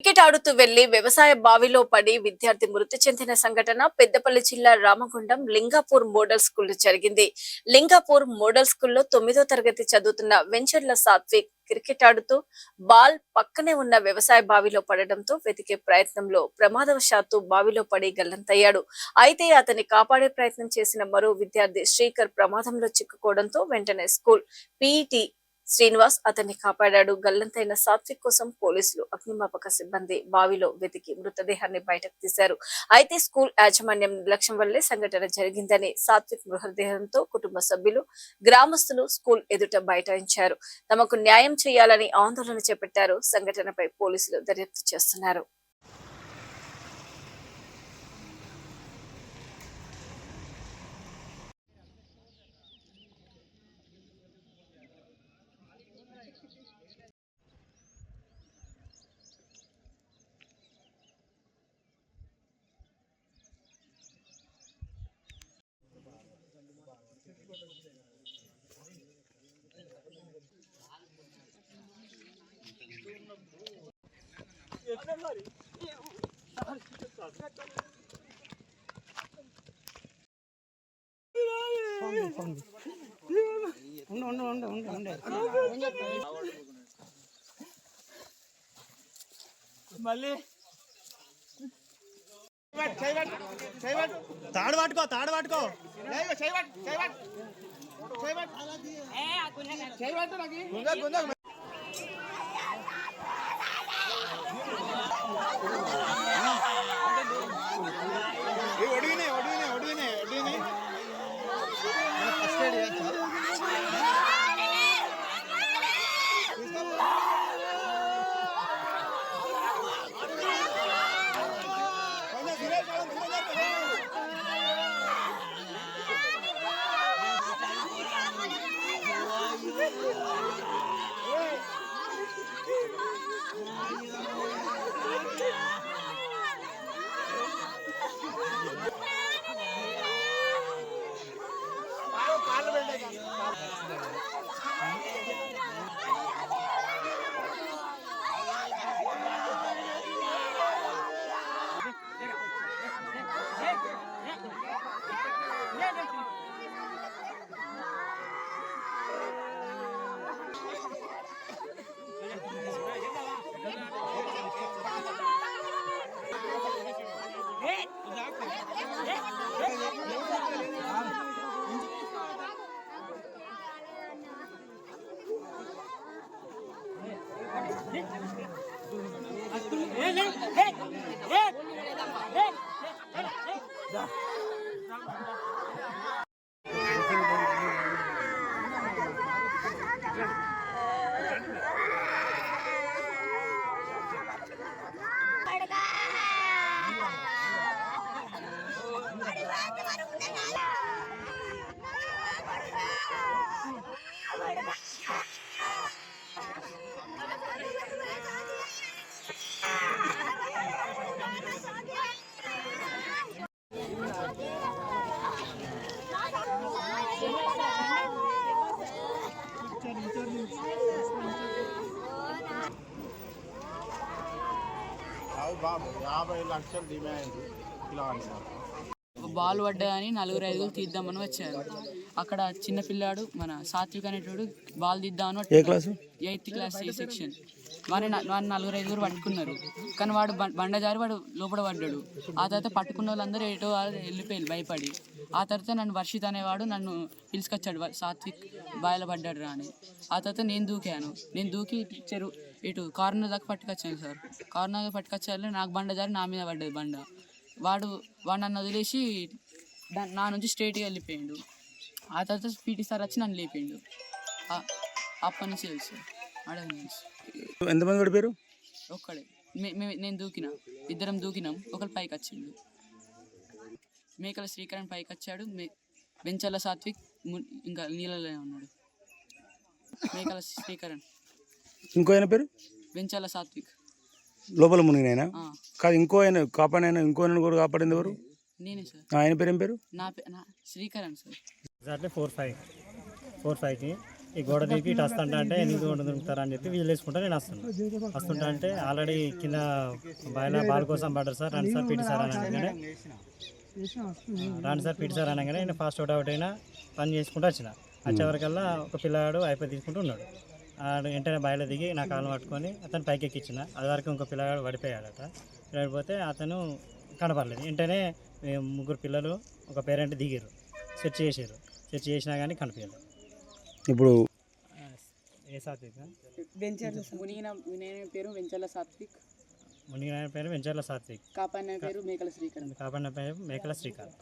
Cricket ఆడుతూ వెళ్లి వ్యవసాయ బావిలో పడి విద్యార్థి మృతి చెందిన సంఘటన పెద్దపల్లి జిల్లా రామగుండం లింగాపూర్ మోడల్ స్కూల్ జరిగింది. లింగాపూర్ మోడల్ స్కూల్లో 9వ తరగతి చదువుతున్న వెంచర్ల సాత్విక్ క్రికెట్ ఆడుతూ బాల్ పక్కనే ఉన్న వ్యవసాయ బావిలో పడడంతో వెతికే ప్రయత్నంలో ప్రమాదవశాత్తు బావిలో పడి గల్లంతయ్యాడు. అయితే అతన్ని కాపాడే ప్రయత్నం చేసిన మరో విద్యార్థి శ్రీకర్ ప్రమాదంలో చిక్కుకోవడంతో వెంటనే స్కూల్ పీఈటీ శ్రీనివాస్ అతన్ని కాపాడాడు. గల్లంతైన సాత్విక్ కోసం పోలీసులు, అగ్నిమాపక సిబ్బంది బావిలో వెతికి మృతదేహాన్ని బయటకు తీశారు. అయితే స్కూల్ యాజమాన్యం నిర్లక్ష్యం వల్లే సంఘటన జరిగిందని సాత్విక్ మృతదేహంతో కుటుంబ సభ్యులు, గ్రామస్తులు స్కూల్ ఎదుట బైఠాయించారు. తమకు న్యాయం చేయాలని ఆందోళన చేపట్టారు. సంఘటనపై పోలీసులు దర్యాప్తు చేస్తున్నారు. మళ్ళీ తాడు పట్టుకో బాల్ పడ్డాయని 4-5 తీద్దామని వచ్చారు. అక్కడ చిన్న పిల్లాడు మన సాత్విక్ అనేటోడు బాల్ తీద్దామని 8th క్లాస్ ఏ సెక్షన్ వాడిని 4-5 పట్టుకున్నారు. కానీ వాడు బండజారి వాడు లోపల పడ్డాడు. ఆ తర్వాత పట్టుకున్న వాళ్ళందరూ ఏటో వెళ్ళిపోయారు భయపడి. ఆ తర్వాత నన్ను వర్షిత్ అనేవాడు నన్ను పిలుచుకొచ్చాడు, సాత్విక్ బాయిలో పడ్డాడు రా అని. ఆ తర్వాత నేను దూకి ఇటు కార్నర్ దాకా పట్టుకొచ్చాను సార్. కార్నర్ దాకా పట్టుకొచ్చారు, నాకు బండజారి నా మీద పడ్డది బండ. వాడు నన్ను వదిలేసి నా నుంచి స్ట్రేట్గా వెళ్ళిపోయాడు. ఆ తర్వాత పీటీ సార్ వచ్చి నన్ను లేపిండు. అప్పటి నుంచి తెలుసు అడవి నుంచి. ఎంతమంది పడిపోయారు? ఒక్కడే. నేను ఇద్దరం దూకినాం. ఒకరు పైకి వచ్చిండు. మేకల శ్రీకరణ్ పైకి వచ్చాడు. వెంచర్ల సాత్విక్ ఇంకా నీళ్ళలోనే ఉన్నాడు. మేకల శ్రీకరణ్. ఇంకో ఆయన పేరు వెంచర్ల సాత్విక్. లోపల మునిగినైనా కాదు, ఇంకో ఆయన కాపాడిన, ఇంకో ఆయన కూడా కాపాడింది ఎవరు? నేనే సార్. ఆయన పేరు ఏం పేరు? నా శ్రీకరణ్ సార్. ఎగ్జాక్ట్లీ 4-5కి ఈ గోడ దిగి ఇటు వస్తుంటా అంటే ఎందుకు గోడ దొరుకుతారా అని చెప్పి వీళ్ళు వేసుకుంటా నేను వస్తుంటా అంటే ఆల్రెడీ కింద బాల్ కోసం పడ్డారు సార్ రండి సార్ పీటీ సార్ అనగానే రాండి సార్ పీటీ సార్ అనగానే నేను ఫాస్ట్ అవుట్ అయినా పని చేసుకుంటూ వచ్చే వరకల్లా ఒక పిల్లాడు అయిపోయి తీసుకుంటూ ఉన్నాడు. వెంటనే బాయిలో దిగి నా కాళ్ళు పట్టుకొని అతను పైకి ఎక్కించిన. అది వరకు ఇంకో పిల్లగాడు పడిపోయాడట. పడిపోతే అతను కనపడలేదు. వెంటనే ముగ్గురు పిల్లలు ఒక పేరెంట్ దిగారు, సెర్చ్ చేసినా కానీ కనిపించలేదు. ఇప్పుడు ఏ సాత్విక్ మునిగిన పేరు వెంచర్ల సాత్విక్, మునిగిన పేరు వెంచర్ల సాత్విక్, కాపాడిన పేరు మేకల శ్రీకాంత్. కాపాడిన పేరు మేకల శ్రీకాంత్.